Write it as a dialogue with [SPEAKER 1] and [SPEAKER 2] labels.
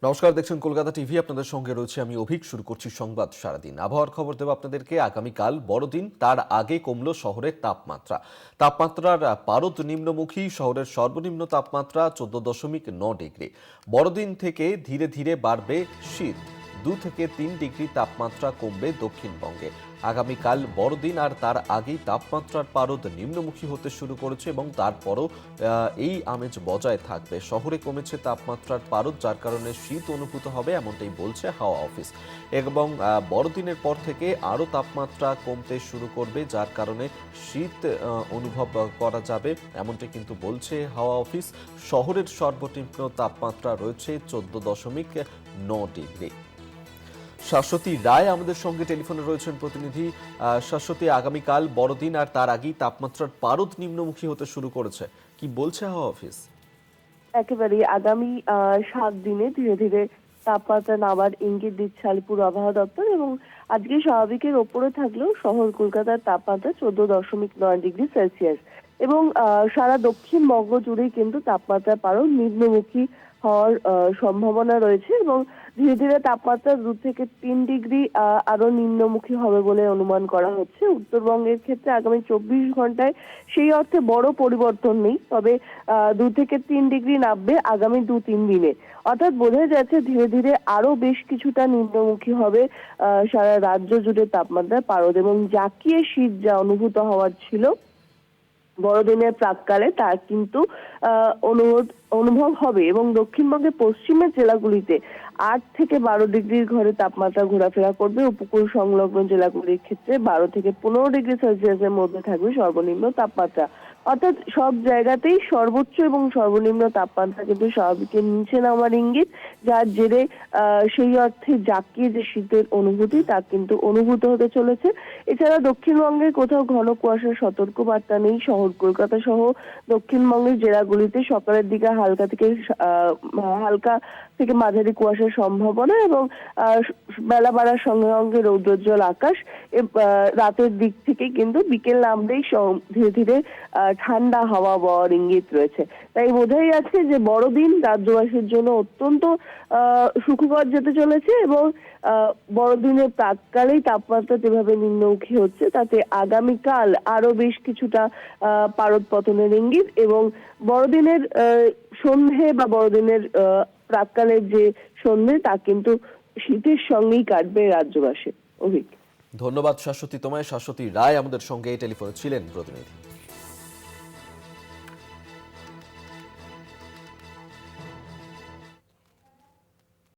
[SPEAKER 1] নমস্কার, দেখছেন কলকাতা টিভি। আপনাদের সঙ্গে রয়েছে আমি অভিক। শুরু করছি সংবাদ সারাদিন। আবহাওয়ার খবর দেব আপনাদেরকে। আগামীকাল বড়দিন, তার আগে কমল শহরের তাপমাত্রার পারদ নিম্নমুখী। শহরের সর্বনিম্ন তাপমাত্রা 14.9 ডিগ্রি। বড়দিন থেকে ধীরে ধীরে বাড়বে শীত। 2 থেকে 3 ডিগ্রি তাপমাত্রা কমবে দক্ষিণবঙ্গে। আগামীকাল বড়দিন আর তার আগেই তাপমাত্রার পারদ নিম্নমুখী হতে শুরু করেছে এবং তারপরও এই আমেজ বজায় থাকবে। শহরে কমেছে তাপমাত্রার পারদ, যার কারণে শীত অনুভূত হবে, এমনটাই বলছে হাওয়া অফিস। এবং বড়দিনের পর থেকে আরও তাপমাত্রা কমতে শুরু করবে, যার কারণে শীত অনুভব করা যাবে, এমনটাই কিন্তু বলছে হাওয়া অফিস। শহরের সর্বনিম্ন তাপমাত্রা রয়েছে 14.9 ডিগ্রি। শাশ্বতী রায় আমাদের সঙ্গে টেলিফোনে রয়েছেন প্রতিনিধি। শাশ্বতী, আগামীকাল বড়দিন আর তার আগেই তাপমাত্রার পারদ নিম্নমুখী হতে শুরু করেছে, কি বলছে হাওয়া অফিস?
[SPEAKER 2] একেবারে আগামী 7 দিনে ধীরে ধীরে তাপমাত্রা নামার ইঙ্গিত দিচ্ছে আলিপুর আবহাওয়া দপ্তর। এবং আজকে স্বাভাবিকের ওপরে থাকলেও শহর কলকাতার তাপমাত্রা 14.9 ডিগ্রি সেলসিয়াস। এবং সারা দক্ষিণবঙ্গ জুড়েই কিন্তু তাপমাত্রা পারদ নিম্নমুখী হওয়ার সম্ভাবনা রয়েছে। এবং ধীরে ধীরে তাপমাত্রা 2 থেকে 3 ডিগ্রি আরো নিম্নমুখী হবে বলে অনুমান করা হচ্ছে। উত্তরবঙ্গের ক্ষেত্রে আগামী 24 ঘন্টায় সেই অর্থে বড় পরিবর্তন নেই, তবে 2 থেকে 3 ডিগ্রি নামবে আগামী 2-3 দিনে। অর্থাৎ বোঝা যাচ্ছে ধীরে ধীরে আরো বেশ কিছুটা নিম্নমুখী হবে সারা রাজ্য জুড়ে তাপমাত্রার পারদ। এবং জাঁকিয়ে শীত যা অনুভূত হওয়ার ছিল বড়দিনের প্রাক্কালে, তার কিন্তু অনুভব হবে। এবং দক্ষিণবঙ্গের পশ্চিমের জেলাগুলিতে 8 থেকে 12 ডিগ্রির ঘরে তাপমাত্রা ঘোরাফেরা করবে। উপকূল সংলগ্ন জেলাগুলির ক্ষেত্রে 12 থেকে 15 ডিগ্রি সেলসিয়াসের মধ্যে থাকবে সর্বনিম্ন তাপমাত্রা। অর্থাৎ সব জায়গাতেই সর্বোচ্চ এবং সর্বনিম্ন তাপমাত্রা কিন্তু স্বাভাবিকের নিচে নামার ইঙ্গিত, যার জেরে সেই অর্থে জাঁকিয়ে যে শীতের অনুভূতি তা কিন্তু অনুভূত হতে চলেছে। এছাড়া দক্ষিণবঙ্গের কোথাও ঘন কুয়াশার সতর্ক বার্তা নেই। শহর কলকাতা সহ দক্ষিণবঙ্গের জেলাগুলিতে সকালের দিকে হালকা থেকে মাঝারি কুয়াশার সম্ভাবনা। এবং বেলা বাড়ার সঙ্গে সঙ্গে রৌদ্রোজ্জ্বল আকাশ। রাতের দিক থেকে কিন্তু বিকেল নামলেই ধীরে ধীরে ঠান্ডা হাওয়া বওয়ার ইঙ্গিত রয়েছে। তাই বোঝাই যাচ্ছে যে বড়দিন রাজ্যবাসীর জন্য অত্যন্ত সুখকর যেতে চলেছে। এবং বড়দিনের প্রাক্কালেই তাপমাত্রা যেভাবে নিম্নমুখী হচ্ছে, তাতে আগামীকাল আরো বেশ কিছুটা পারদ পতনের ইঙ্গিত। এবং বড়দিনের সন্ধে বা বড়দিনের প্রাক্কালের যে সন্ধে, তা কিন্তু শীতের সঙ্গেই কাটবে রাজ্যবাসী। অভিক,
[SPEAKER 1] ধন্যবাদ শাশ্বতী তোমায়। শাশ্বতী রায় আমাদের সঙ্গে টেলিফোনে ছিলেন প্রতিনিধি।